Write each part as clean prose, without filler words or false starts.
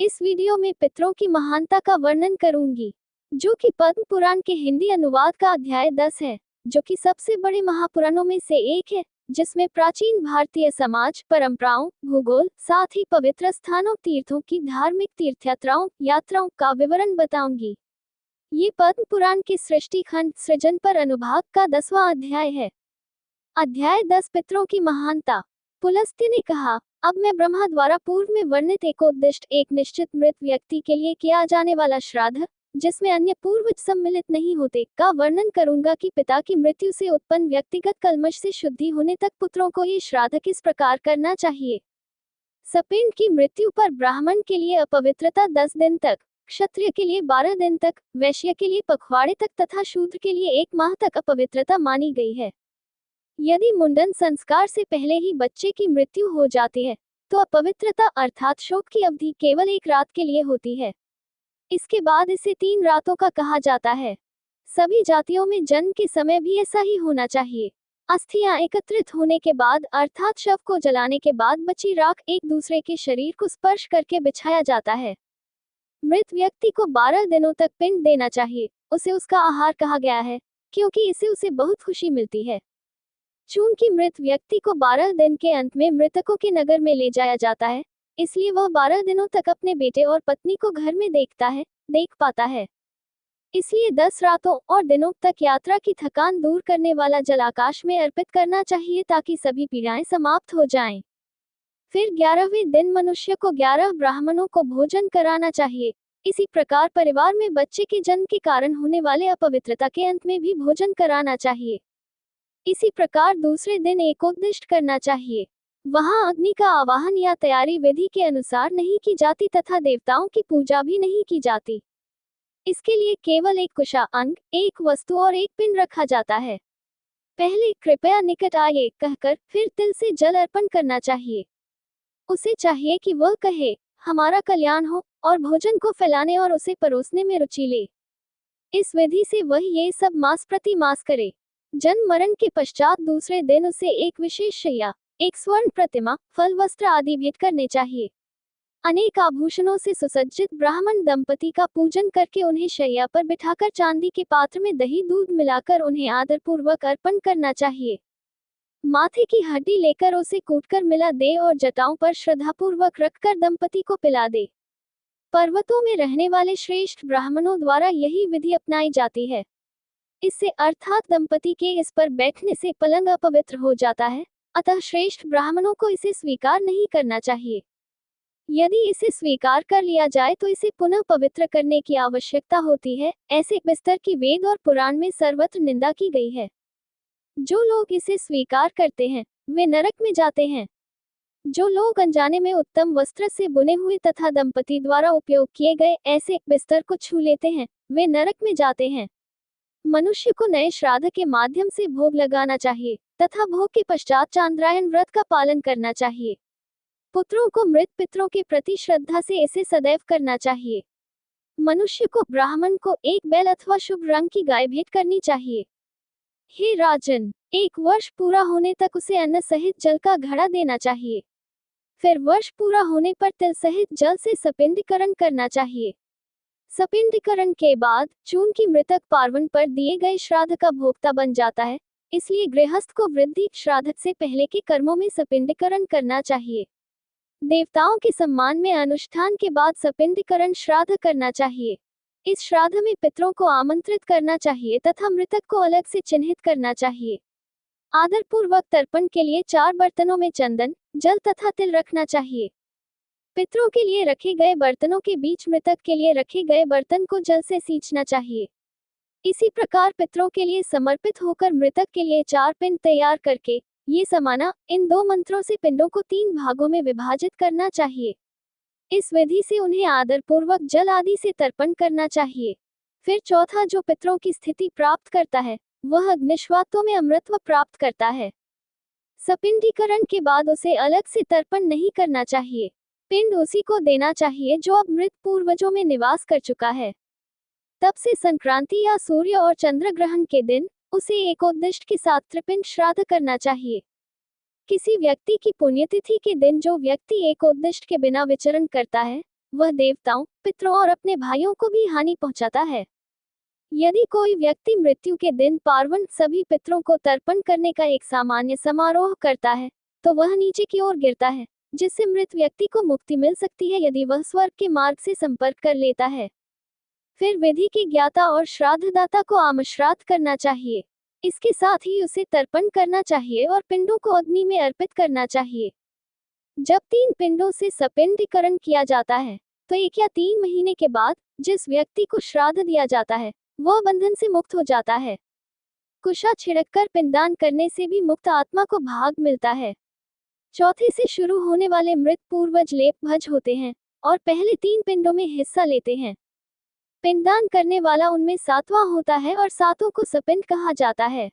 इस वीडियो में पितरों की महानता का वर्णन करूंगी, जो कि पद्म पुराण के हिंदी अनुवाद का अध्याय 10 है, जो कि सबसे बड़े महापुराणों में से एक है, जिसमें प्राचीन भारतीय समाज, परंपराओं, भूगोल, साथ ही पवित्र स्थानों, तीर्थों की धार्मिक तीर्थयात्राओं, यात्राओं का विवरण बताऊंगी। ये पद्म पुराण के सृष्टि खंड सृजन पर अनुभाग का 10वां अध्याय है। अध्याय 10 पितरों की महानता। पुलस्त्य ने कहा, अब मैं ब्रह्मा द्वारा पूर्व में वर्णित एकोद्दिष्ट एक निश्चित मृत व्यक्ति के लिए किया जाने वाला श्राद्ध, जिसमें अन्य पूर्वज सम्मिलित नहीं होते, का वर्णन करूंगा कि पिता की मृत्यु से उत्पन्न व्यक्तिगत कल्मश से शुद्धि होने तक पुत्रों को ये श्राद्ध किस प्रकार करना चाहिए। सपिंड की मृत्यु पर ब्राह्मण के लिए अपवित्रता 10 दिन तक, क्षत्रिय के लिए 12 दिन तक, वैश्य के लिए पखवाड़े तक तथा शूद्र के लिए 1 माह तक अपवित्रता मानी गई है। यदि मुंडन संस्कार से पहले ही बच्चे की मृत्यु हो जाती है, तो अपवित्रता अर्थात शोक की अवधि केवल 1 रात के लिए होती है। इसके बाद इसे 3 रातों का कहा जाता है। सभी जातियों में जन्म के समय भी ऐसा ही होना चाहिए। अस्थियां एकत्रित होने के बाद अर्थात शव को जलाने के बाद बची राख एक दूसरे के शरीर को स्पर्श करके बिछाया जाता है। मृत व्यक्ति को 12 दिनों तक पिंड देना चाहिए। उसे उसका आहार कहा गया है, क्योंकि इससे उसे बहुत खुशी मिलती है। चूंकि मृत व्यक्ति को 12 दिन के अंत में मृतकों के नगर में ले जाया जाता है, इसलिए वह 12 दिनों तक अपने बेटे और पत्नी को घर में देख पाता है। इसलिए 10 रातों और दिनों तक यात्रा की थकान दूर करने वाला जल आकाश में अर्पित करना चाहिए, ताकि सभी पीड़ाएं समाप्त हो जाएं। फिर 11वें दिन मनुष्य को 11 ब्राह्मणों को भोजन कराना चाहिए। इसी प्रकार परिवार में बच्चे के जन्म के कारण होने वाले अपवित्रता के अंत में भी भोजन कराना चाहिए। इसी प्रकार दूसरे दिन एकोद्दिष्ट करना चाहिए। वहां अग्नि का आवाहन या तैयारी विधि के अनुसार नहीं की जाती तथा देवताओं की पूजा भी नहीं की जाती। इसके लिए केवल एक कुशा अंग, एक वस्तु और एक पिंड रखा जाता है। पहले कृपया निकट आइए कहकर फिर तिल से जल अर्पण करना चाहिए। उसे चाहिए कि वह कहे, हमारा कल्याण हो, और भोजन को फैलाने और उसे परोसने में रुचि ले। इस विधि से वह ये सब मास प्रति मास करे। जन्म मरण के पश्चात दूसरे दिन उसे एक विशेष शैया, एक स्वर्ण प्रतिमा, फल, वस्त्र आदि भेंट करने चाहिए। अनेक आभूषणों से सुसज्जित ब्राह्मण दंपति का पूजन करके उन्हें शैया पर बिठाकर चांदी के पात्र में दही दूध मिलाकर उन्हें आदरपूर्वक अर्पण करना चाहिए। माथे की हड्डी लेकर उसे कूटकर मिला दे और जटाओं पर श्रद्धापूर्वक रखकर दंपति को पिला दे। पर्वतों में रहने वाले श्रेष्ठ ब्राह्मणों द्वारा यही विधि अपनाई जाती है। इससे अर्थात दंपति के इस पर बैठने से पलंग अपवित्र हो जाता है, अतः श्रेष्ठ ब्राह्मणों को इसे स्वीकार नहीं करना चाहिए। यदि इसे स्वीकार कर लिया जाए तो इसे पुनः पवित्र करने की आवश्यकता होती है। ऐसे बिस्तर की वेद और पुराण में सर्वत्र निंदा की गई है। जो लोग इसे स्वीकार करते हैं वे नरक में जाते हैं। जो लोग अनजाने में उत्तम वस्त्र से बुने हुए तथा दंपति द्वारा उपयोग किए गए ऐसे बिस्तर को छू लेते हैं, वे नरक में जाते हैं। मनुष्य को नए श्राद्ध के माध्यम से भोग लगाना चाहिए तथा भोग के पश्चात चांद्रायण व्रत का पालन करना चाहिए। पुत्रों को मृत पितरों के प्रति श्रद्धा से इसे सदैव करना चाहिए। मनुष्य को ब्राह्मण को एक बैल अथवा शुभ रंग की गाय भेंट करनी चाहिए। हे राजन, 1 वर्ष पूरा होने तक उसे अन्न सहित जल का घड़ा देना चाहिए। फिर वर्ष पूरा होने पर तिल सहित जल से सपिंडीकरण करना चाहिए। सपिंडीकरण के बाद चूंकि मृतक पार्वन पर दिए गए श्राद्ध का भोक्ता बन जाता है, इसलिए गृहस्थ को वृद्धि श्राद्ध से पहले के कर्मों में सपिंडीकरण करना चाहिए। देवताओं के सम्मान में अनुष्ठान के बाद सपिंडीकरण श्राद्ध करना चाहिए। इस श्राद्ध में पितरों को आमंत्रित करना चाहिए तथा मृतक को अलग से चिन्हित करना चाहिए। आदरपूर्वक तर्पण के लिए 4 बर्तनों में चंदन, जल तथा तिल रखना चाहिए। पितरों के लिए रखे गए बर्तनों के बीच मृतक के लिए रखे गए बर्तन को जल से सींचना चाहिए। इसी प्रकार पितरों के लिए समर्पित होकर मृतक के लिए 4 पिंड तैयार करके ये समाना इन 2 मंत्रों से पिंडों को 3 भागों में विभाजित करना चाहिए। इस विधि से उन्हें आदरपूर्वक जल आदि से तर्पण करना चाहिए। फिर चौथा जो पितरों की स्थिति प्राप्त करता है, वह अग्निश्वातों में अमृतत्व प्राप्त करता है। सपिंडीकरण के बाद उसे अलग से तर्पण नहीं करना चाहिए। पिंड उसी को देना चाहिए जो अब मृत पूर्वजों में निवास कर चुका है। तब से संक्रांति या सूर्य और चंद्र ग्रहण के दिन उसे एकोद्दिष्ट के साथ त्रिपिंड श्राद्ध करना चाहिए। किसी व्यक्ति की पुण्यतिथि के दिन जो व्यक्ति एकोद्दिष्ट के बिना विचरण करता है, वह देवताओं, पितरों और अपने भाइयों को भी हानि पहुंचाता है। यदि कोई व्यक्ति मृत्यु के दिन पार्वण सभी पितरों को तर्पण करने का एक सामान्य समारोह करता है, तो वह नीचे की ओर गिरता है, जिससे मृत व्यक्ति को मुक्ति मिल सकती है यदि वह स्वर्ग के मार्ग से संपर्क कर लेता है। फिर विधि के ज्ञाता और श्राद्धदाता को आमश्राद्ध करना चाहिए। इसके साथ ही उसे तर्पण करना चाहिए और पिंडों को अग्नि में अर्पित करना चाहिए। जब 3 पिंडों से सपिंडीकरण किया जाता है, तो 1 या 3 महीने के बाद जिस व्यक्ति को श्राद्ध दिया जाता है, वह बंधन से मुक्त हो जाता है। कुशा छिड़ककर पिंडदान करने से भी मुक्त आत्मा को भाग मिलता है। चौथे से शुरू होने वाले मृत पूर्वज लेप भज होते हैं और पहले 3 पिंडों में हिस्सा लेते हैं। पिंडदान करने वाला उनमें 7वां होता है और 7 को सपिंड कहा जाता है।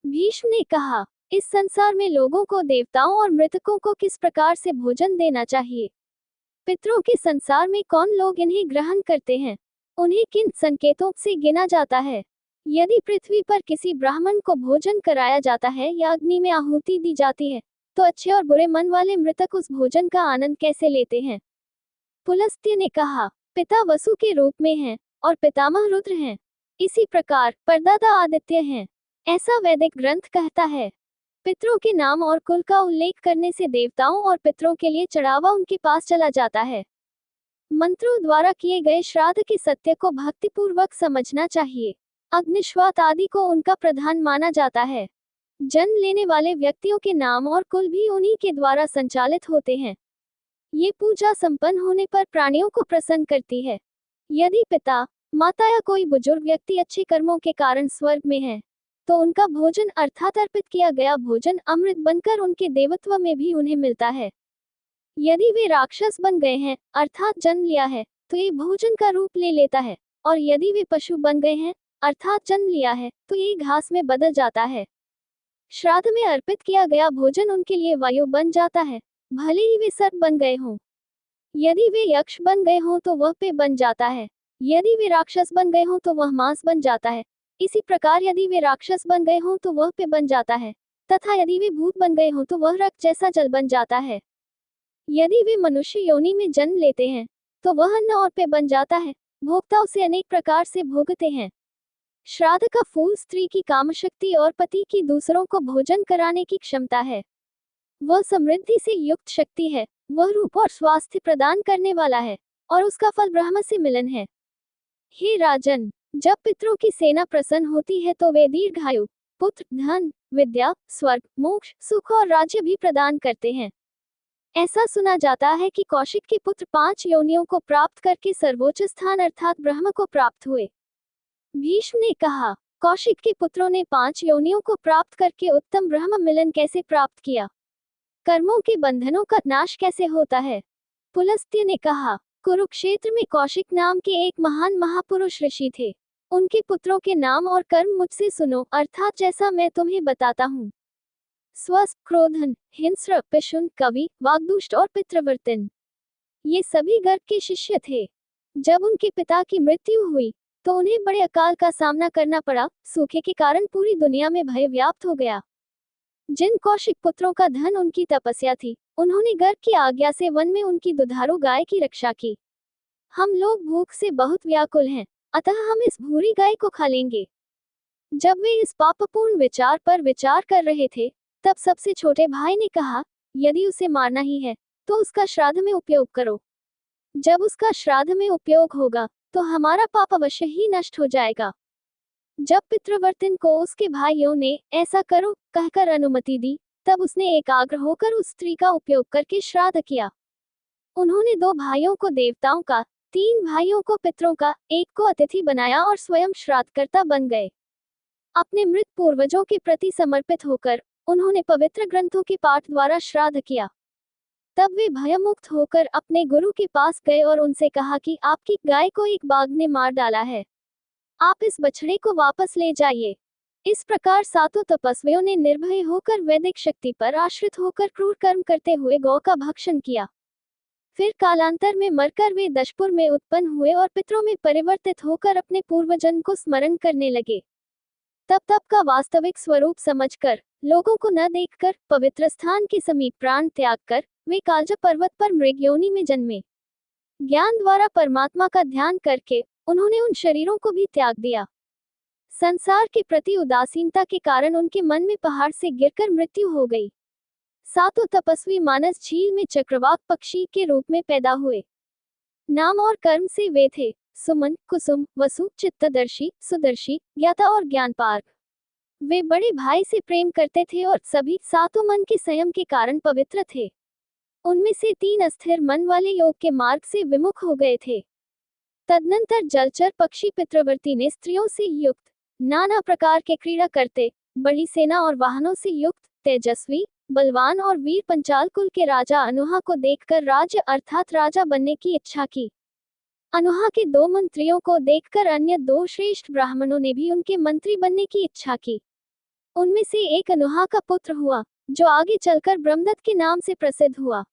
भीष्म ने कहा, इस संसार में लोगों को देवताओं और मृतकों को किस प्रकार से भोजन देना चाहिए? पितरों के संसार में कौन लोग इन्हें ग्रहण करते हैं? उन्हें किन संकेतों से गिना जाता है? यदि पृथ्वी पर किसी ब्राह्मण को भोजन कराया जाता है या अग्नि में आहुति दी जाती है, तो अच्छे और बुरे मन वाले मृतक उस भोजन का आनंद कैसे लेते हैं? पुलस्त्य ने कहा, पिता वसु के रूप में हैं और पितामह रुद्र हैं। इसी प्रकार परदादा आदित्य हैं, ऐसा वैदिक ग्रंथ कहता है। पितरों के नाम और कुल का उल्लेख करने से देवताओं और पितरों के लिए चढ़ावा उनके पास चला जाता है। मंत्रों द्वारा किए गए श्राद्ध के सत्य को भक्तिपूर्वक समझना चाहिए। अग्निश्वात आदि को उनका प्रधान माना जाता है। जन्म लेने वाले व्यक्तियों के नाम और कुल भी उन्हीं के द्वारा संचालित होते हैं। ये पूजा संपन्न होने पर प्राणियों को प्रसन्न करती है। यदि पिता, माता या कोई बुजुर्ग व्यक्ति अच्छे कर्मों के कारण स्वर्ग में है, तो उनका भोजन अर्थात अर्पित किया गया भोजन अमृत बनकर उनके देवत्व में भी उन्हें मिलता है। यदि वे राक्षस बन गए हैं, अर्थात जन्म लिया है, तो ये भोजन का रूप ले लेता है, और यदि वे पशु बन गए हैं, अर्थात जन्म लिया है, तो ये घास में बदल जाता है। श्राद्ध में अर्पित किया गया भोजन उनके लिए वायु बन जाता है, भले ही वे सर्प बन गए हों। यदि वे यक्ष बन गए हों तो वह पेय बन जाता है। यदि वे राक्षस बन गए हों तो वह मांस बन जाता है। इसी प्रकार यदि वे राक्षस बन गए हों तो वह पेय बन जाता है, तथा यदि वे भूत बन गए हों तो वह रक्त जैसा जल बन जाता है। यदि वे मनुष्य योनि में जन्म लेते हैं, तो वह अन्न और पेय बन जाता है। भोक्ता उसे अनेक प्रकार से भोगते हैं। श्राद्ध का फूल स्त्री की कामशक्ति और पति की दूसरों को भोजन कराने की क्षमता है। वह समृद्धि से युक्त शक्ति है। वह रूप और स्वास्थ्य प्रदान करने वाला है, और उसका फल ब्रह्म से मिलन है। हे राजन, जब पितरों की सेना प्रसन्न होती है तो वे दीर्घायु, पुत्र, धन, विद्या, स्वर्ग, मोक्ष, सुख और राज्य भी प्रदान करते हैं। ऐसा सुना जाता है कि कौशिक के पुत्र 5 योनियों को प्राप्त करके सर्वोच्च स्थान अर्थात ब्रह्म को प्राप्त हुए। भीष्म ने कहा, कौशिक के पुत्रों ने 5 योनियों को प्राप्त करके उत्तम ब्रह्म मिलन कैसे प्राप्त किया? कर्मों के बंधनों का नाश कैसे होता है? पुलस्त्य ने कहा, कुरुक्षेत्र में कौशिक नाम के एक महान महापुरुष ऋषि थे। उनके पुत्रों के नाम और कर्म मुझसे सुनो, अर्थात जैसा मैं तुम्हें बताता हूँ। स्वस, क्रोधन, हिंस्र, पिशुन, कवि, वाग्दुष्ट और पितृवर्तन, ये सभी गर्ग के शिष्य थे। जब उनके पिता की मृत्यु हुई, तो उन्हें बड़े अकाल का सामना करना पड़ा। सूखे के कारण पूरी दुनिया में भय व्याप्त हो गया। जिन कौशिक पुत्रों का धन उनकी तपस्या थी, उन्होंने गर्ग की आज्ञा से वन में उनकी दुधारू गाय की रक्षा की। हम लोग भूख से बहुत व्याकुल हैं, अतः हम इस भूरी गाय को खा लेंगे। जब वे इस पापपूर्ण विचार पर विचार कर रहे थे, तब सबसे छोटे भाई ने कहा, यदि उसे मारना ही है, तो उसका श्राद्ध में उपयोग करो। जब उसका श्राद्ध में उपयोग होगा, तो हमारा पाप अवश्य ही नष्ट हो जाएगा। जब पितृवर्तन को उसके भाइयों ने ऐसा करो कहकर अनुमति दी, तब उसने एकाग्र होकर उस स्त्री का उपयोग करके श्राद्ध किया। उन्होंने 2 भाइयों को देवताओं का, 3 भाइयों को पितरों का, 1 को अतिथि बनाया और स्वयं श्राद्धकर्ता बन गए। अपने मृत पूर्वजों के प्रति समर्पित होकर उन्होंने पवित्र ग्रंथों के पाठ द्वारा श्राद्ध किया। तब वे भयमुक्त होकर अपने गुरु के पास गए और उनसे कहा कि आपकी गाय को एक बाघ ने मार डाला है, आप इस बछड़े को वापस ले जाइए। इस प्रकार 7 तपस्वियों ने निर्भय होकर वैदिक शक्ति पर आश्रित होकर क्रूर कर्म करते हुए गौ का भक्षण किया। फिर कालांतर में मरकर वे दशपुर में उत्पन्न हुए और पितरों में परिवर्तित होकर अपने पूर्वजन को स्मरण करने लगे। तप का वास्तविक स्वरूप समझकर, लोगों को न देखकर, पवित्र स्थान के समीप प्राण त्याग कर वे कालजा पर्वत पर मृग योनि में जन्मे। ज्ञान द्वारा परमात्मा का ध्यान करके उन्होंने उन शरीरों को भी त्याग दिया। संसार के प्रति उदासीनता के कारण उनके मन में पहाड़ से गिरकर मृत्यु हो गई। सातों तपस्वी मानस झील में चक्रवाक पक्षी के रूप में पैदा हुए। नाम और कर्म से वे थे सुमन, कुसुम, वसु, चित्तदर्शी, सुदर्शी, ज्ञाता और ज्ञानपार्क। वे बड़े भाई से प्रेम करते थे और सभी सातों मन के संयम के कारण पवित्र थे। उनमें से 3 अस्थिर मन वाले योग के मार्ग से विमुख हो गए थे। तदनंतर जलचर पक्षी पितृवर्ती ने स्त्रियों से युक्त, नाना प्रकार के क्रीड़ा करते, बड़ी सेना और वाहनों से युक्त, तेजस्वी, बलवान और वीर पंचाल कुल के राजा अनुहा को देखकर राज्य अर्थात राजा बनने की इच्छा की। अनुहा के 2 मंत्रियों को देखकर अन्य 2 श्रेष्ठ ब्राह्मणों ने भी उनके मंत्री बनने की इच्छा की। उनमें से एक अनुहा का पुत्र हुआ, जो आगे चलकर ब्रह्मदत्त के नाम से प्रसिद्ध हुआ।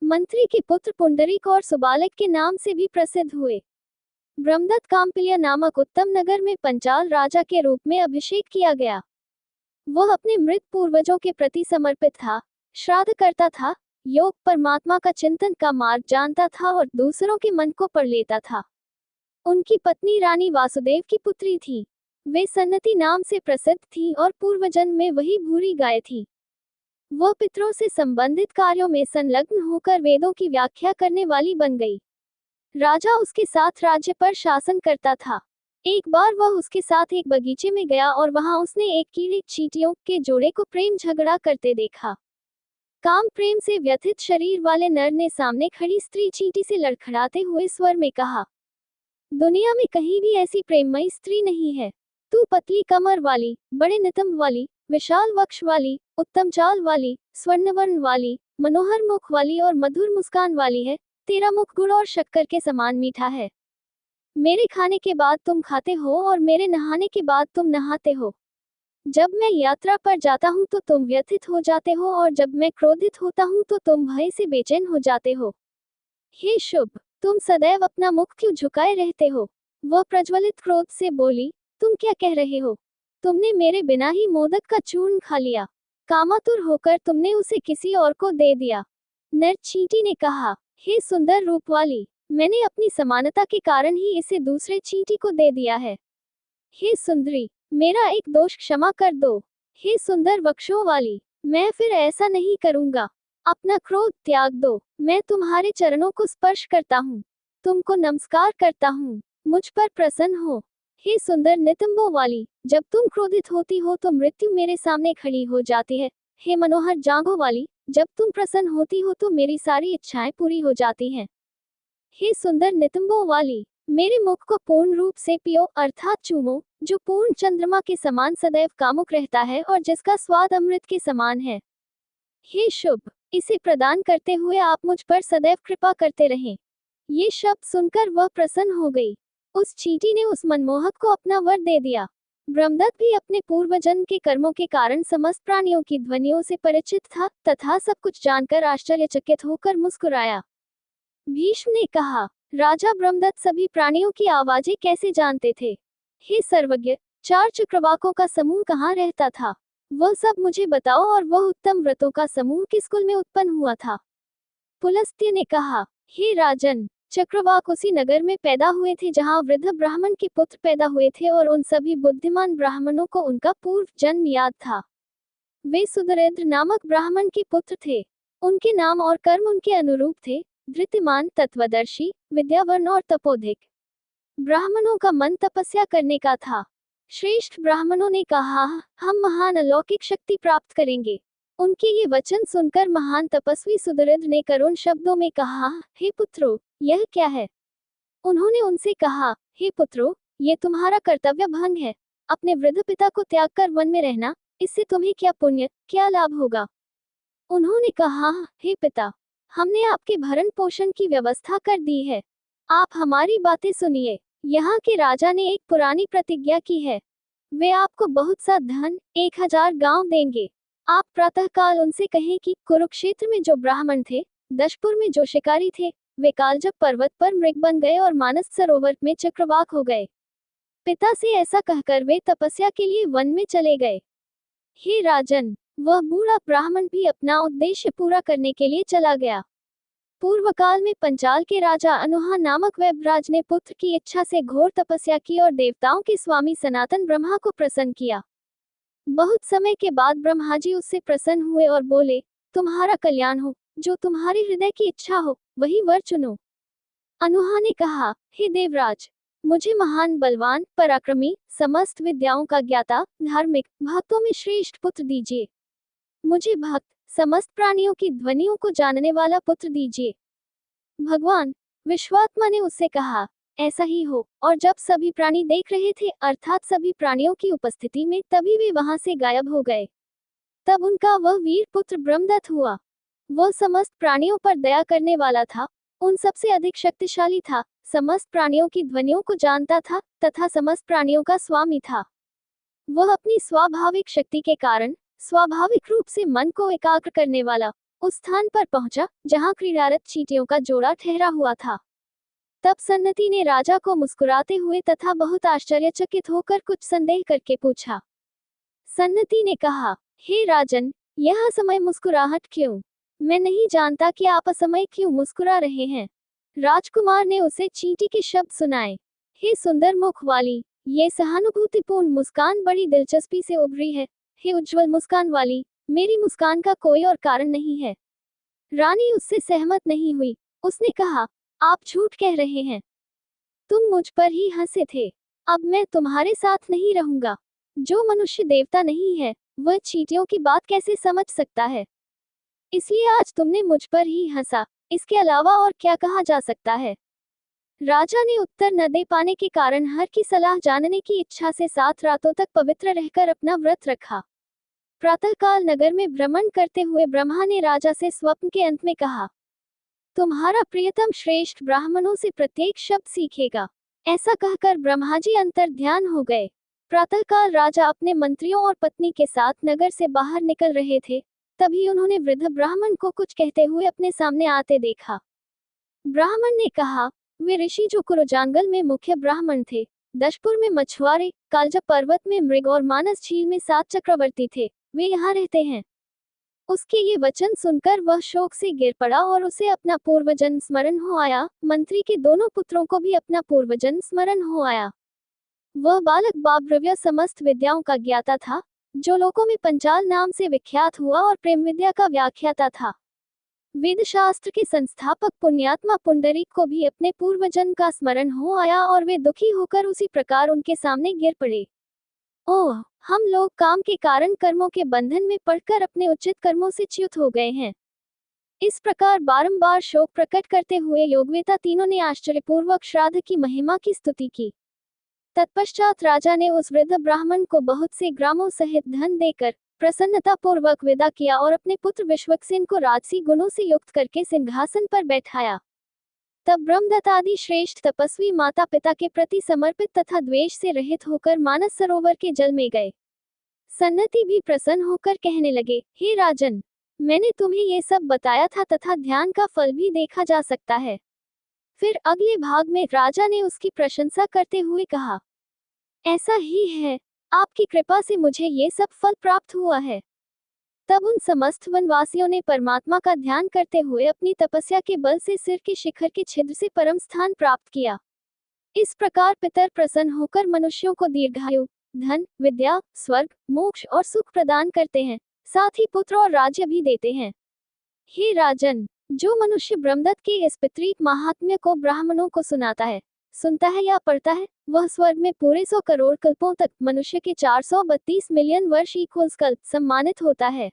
मंत्री के पुत्र पुंडरीक और सुबालक के नाम से भी प्रसिद्ध हुए। ब्रह्मदत्त काम्पिल्य नामक उत्तम नगर में पंचाल राजा के रूप में अभिषेक किया गया। वह अपने मृत पूर्वजों के प्रति समर्पित था, श्राद्ध करता था, योग परमात्मा का चिंतन का मार्ग जानता था और दूसरों के मन को पढ़ लेता था। उनकी पत्नी रानी वासुदेव की पुत्री थी। वे सन्नति नाम से प्रसिद्ध थी और पूर्वजन्म में वही भूरी गाय थी। वह पितरों से संबंधित कार्यों में संलग्न होकर वेदों की व्याख्या करने वाली बन गई। राजा उसके साथ राज्य पर शासन करता था। एक बार वह उसके साथ एक बगीचे में गया और वहां उसने एक कीड़े चींटियों के जोड़े को प्रेम झगड़ा करते देखा। काम प्रेम से व्यथित शरीर वाले नर ने सामने खड़ी स्त्री चींटी से लड़खड़ाते हुए स्वर में कहा, दुनिया में कहीं भी ऐसी प्रेममयी स्त्री नहीं है। तू पतली कमर वाली, बड़े नितंब वाली, विशाल वक्ष वाली, उत्तम चाल वाली, स्वर्णवर्ण वाली, मनोहर मुख वाली और मधुर मुस्कान वाली है। तेरा मुख गुड़ और शक्कर के समान मीठा है। मेरे खाने के बाद तुम खाते हो और मेरे नहाने के बाद तुम नहाते हो। जब मैं यात्रा पर जाता हूँ तो तुम व्यथित हो जाते हो और जब मैं क्रोधित होता हूँ तो तुम भय से बेचैन हो जाते हो। हे शुभ, तुम सदैव अपना मुख क्यों झुकाए रहते हो? वह प्रज्वलित क्रोध से बोली, तुम क्या कह रहे हो? तुमने मेरे बिना ही मोदक का चूर्ण खा लिया। कामातुर होकर तुमने उसे किसी और को दे दिया। नर चींटी ने कहा, हे सुंदर रूप वाली, मैंने अपनी समानता के कारण ही इसे दूसरे चींटी को दे दिया है। हे सुंदरी, मेरा एक दोष क्षमा कर दो। हे सुंदर वक्षों वाली, मैं फिर ऐसा नहीं करूंगा। अपना क्रोध त्याग दो। मैं तुम्हारे चरणों को स्पर्श करता हूँ, तुमको नमस्कार करता हूँ, मुझ पर प्रसन्न हो। हे सुंदर नितंबों वाली, जब तुम क्रोधित होती हो तो मृत्यु मेरे सामने खड़ी हो जाती है। हे मनोहर जांघों वाली, जब तुम प्रसन्न होती हो तो मेरी सारी इच्छाएं पूरी हो जाती हैं। हे सुंदर नितंबों वाली, मेरे मुख को पूर्ण रूप से पियो अर्थात चूमो, जो पूर्ण चंद्रमा के समान सदैव कामुक रहता है और जिसका स्वाद अमृत के समान है। हे शुभ, इसे प्रदान करते हुए आप मुझ पर सदैव कृपा करते रहें। ये शब्द सुनकर वह प्रसन्न हो गई। उस चींटी ने उस मनमोहक को अपना वर दे दिया। ब्रह्मदत्त भी अपने पूर्वजन्म के कर्मों के कारण समस्त प्राणियों की ध्वनियों से परिचित था तथा सब कुछ जानकर आश्चर्यचकित होकर मुस्कुराया। भीष्म ने कहा, राजा ब्रह्मदत्त सभी प्राणियों की आवाजें कैसे जानते थे? हे सर्वज्ञ, 4 चक्रवाकों का समूह कहाँ रहता था? वह सब मुझे बताओ और वह उत्तम व्रतों का समूह किस कुल में उत्पन्न हुआ था? पुलस्त्य ने कहा, हे राजन, चक्रवाक उसी नगर में पैदा हुए थे जहाँ वृद्ध ब्राह्मण के पुत्र पैदा हुए थे और उन सभी बुद्धिमान ब्राह्मणों को उनका पूर्व जन्म याद था। वे सुदरेंद्र नामक ब्राह्मण के पुत्र थे। उनके नाम और कर्म उनके अनुरूप थे, धृतिमान, तत्वदर्शी, विद्यावर्ण और तपोधिक। ब्राह्मणों का मन तपस्या करने का था। श्रेष्ठ ब्राह्मणों ने कहा, हम महान अलौकिक शक्ति प्राप्त करेंगे। उनके ये वचन सुनकर महान तपस्वी सुदरेंद्र ने करुण शब्दों में कहा, हे पुत्रो, यह क्या है? उन्होंने उनसे कहा, हे पुत्रो, ये तुम्हारा कर्तव्य भंग है। अपने वृद्ध पिता को त्याग कर वन में रहना, इससे तुम्हें क्या पुण्य, क्या लाभ होगा? उन्होंने कहा, हे पिता, हमने आपके भरण पोषण की व्यवस्था कर दी है, आप हमारी बातें सुनिए। यहाँ के राजा ने एक पुरानी प्रतिज्ञा की है। वे आपको बहुत सा धन, 1000 गांव देंगे। आप प्रातःकाल उनसे कहें कि कुरुक्षेत्र में जो ब्राह्मण थे, दशपुर में जो शिकारी थे, वे कालजब पर्वत पर मृग बन गए और मानस सरोवर में चक्रवाक हो गए। पिता से ऐसा कहकर वे तपस्या के लिए वन में चले गए। हे राजन, वह बूढ़ा ब्राह्मण भी अपना उद्देश्य पूरा करने के लिए चला गया। पूर्व काल में पंचाल के राजा अनुहा नामक वैभराज ने पुत्र की इच्छा से घोर तपस्या की और देवताओं के स्वामी सनातन ब्रह्मा को प्रसन्न किया। बहुत समय के बाद ब्रह्मा जी उससे प्रसन्न हुए और बोले, तुम्हारा कल्याण हो, जो तुम्हारे हृदय की इच्छा हो वही वर चुनो। अनुहा ने कहा, हे देवराज, मुझे महान बलवान पराक्रमी समस्त विद्याओं का ज्ञाता धार्मिक भक्तों में श्रेष्ठ पुत्र दीजिए। मुझे भक्त समस्त प्राणियों की ध्वनियों को जानने वाला पुत्र दीजिए। भगवान विश्वात्मा ने उससे कहा, ऐसा ही हो। और जब सभी प्राणी देख रहे थे अर्थात सभी प्राणियों की उपस्थिति में, तभी वे वहां से गायब हो गए। तब उनका वह वीर पुत्र ब्रह्मदत्त हुआ। वह समस्त प्राणियों पर दया करने वाला था, उन सबसे अधिक शक्तिशाली था, समस्त प्राणियों की ध्वनियों को जानता था तथा समस्त प्राणियों का स्वामी था। वह अपनी स्वाभाविक शक्ति के कारण स्वाभाविक रूप से मन को एकाग्र करने वाला उस स्थान पर पहुंचा जहां क्रीड़ारत चींटियों का जोड़ा ठहरा हुआ था। तब सन्नति ने राजा को मुस्कुराते हुए तथा बहुत आश्चर्यचकित होकर कुछ संदेह करके पूछा। सन्नति ने कहा, हे राजन, यह असमय मुस्कुराहट क्यों? मैं नहीं जानता कि आप असमय क्यों मुस्कुरा रहे हैं। राजकुमार ने उसे चींटी के शब्द सुनाए। हे सुंदर मुख वाली, ये सहानुभूतिपूर्ण मुस्कान बड़ी दिलचस्पी से उभरी है। हे उज्जवल मुस्कान वाली, मेरी मुस्कान का कोई और कारण नहीं है। रानी उससे सहमत नहीं हुई। उसने कहा, आप झूठ कह रहे हैं। तुम मुझ पर ही हंसे थे। अब मैं तुम्हारे साथ नहीं रहूंगा। जो मनुष्य देवता नहीं है वह चींटियों की बात कैसे समझ सकता है? इसलिए आज तुमने मुझ पर ही हंसा, इसके अलावा और क्या कहा जा सकता है? राजा ने उत्तर न दे पाने के कारण हर की सलाह जानने की इच्छा से 7 रातों तक पवित्र रहकर अपना व्रत रखा। प्रातःकाल नगर में भ्रमण करते हुए ब्रह्मा ने राजा से स्वप्न के अंत में कहा, तुम्हारा प्रियतम श्रेष्ठ ब्राह्मणों से प्रत्येक शब्द सीखेगा। ऐसा कहकर ब्रह्मा जी अंतर ध्यान हो गए। प्रातःकाल राजा अपने मंत्रियों और पत्नी के साथ नगर से बाहर निकल रहे थे, तभी उन्होंने वृद्ध ब्राह्मण को कुछ कहते हुए अपने सामने आते देखा। ब्राह्मण ने कहा, वे ऋषि जो कुरुजांगल में मुख्य ब्राह्मण थे, दशपुर में मछुआरे, कालजा पर्वत में मृग और मानस झील में 7 चक्रवर्ती थे, वे यहाँ रहते हैं। उसके ये वचन सुनकर वह शोक से गिर पड़ा और उसे अपना पूर्वजन्म स्मरण हो आया। मंत्री के दोनों पुत्रों को भी अपना पूर्वजन्म स्मरण हो आया। वह बालक बाब्रव्य समस्त विद्याओं का ज्ञाता था, जो लोकों में पंचाल नाम से विख्यात हुआ और प्रेम विद्या का व्याख्याता था। वेद शास्त्र के संस्थापक पुण्यात्मा पुंडरीक को भी अपने पूर्वजन्म का स्मरण हो आया और वे दुखी होकर उसी प्रकार उनके सामने गिर पड़े। ओह, हम लोग काम के कारण कर्मों के बंधन में पड़कर अपने उचित कर्मों से च्युत हो गए हैं। इस प्रकार बारंबार शोक प्रकट करते हुए योगवेता तीनों ने आश्चर्यपूर्वक श्राद्ध की महिमा की स्तुति की। तत्पश्चात राजा ने उस वृद्ध ब्राह्मण को बहुत से ग्रामों सहित धन देकर प्रसन्नता पूर्वक विदा किया और अपने पुत्र विश्वक्सेन को राजसी गुणों से युक्त करके सिंहासन पर बैठाया। तब ब्रह्मदत्त आदि श्रेष्ठ तपस्वी माता पिता के प्रति समर्पित तथा द्वेष से रहित होकर मानस सरोवर के जल में गए। सन्नति भी प्रसन्न होकर कहने लगे, हे राजन, मैंने तुम्हें ये सब बताया था तथा ध्यान का फल भी देखा जा सकता है। फिर अगले भाग में राजा ने उसकी प्रशंसा करते हुए कहा, ऐसा ही है, आपकी कृपा से मुझे ये सब फल प्राप्त हुआ है। तब उन समस्त वनवासियों ने परमात्मा का ध्यान करते हुए अपनी तपस्या के बल से सिर के शिखर के छिद्र से परम स्थान प्राप्त किया। इस प्रकार पितर प्रसन्न होकर मनुष्यों को दीर्घायु, धन, विद्या, स्वर्ग, मोक्ष और सुख प्रदान करते हैं, साथ ही पुत्र और राज्य भी देते हैं। हे राजन, जो मनुष्य ब्रह्मदत्त के इस पितृक महात्म्य को ब्राह्मणों को सुनाता है, सुनता है या पढ़ता है, वह स्वर्ग में पूरे 100 करोड़ कल्पों तक मनुष्य के 432 मिलियन वर्ष इक्वल्स कल्प सम्मानित होता है।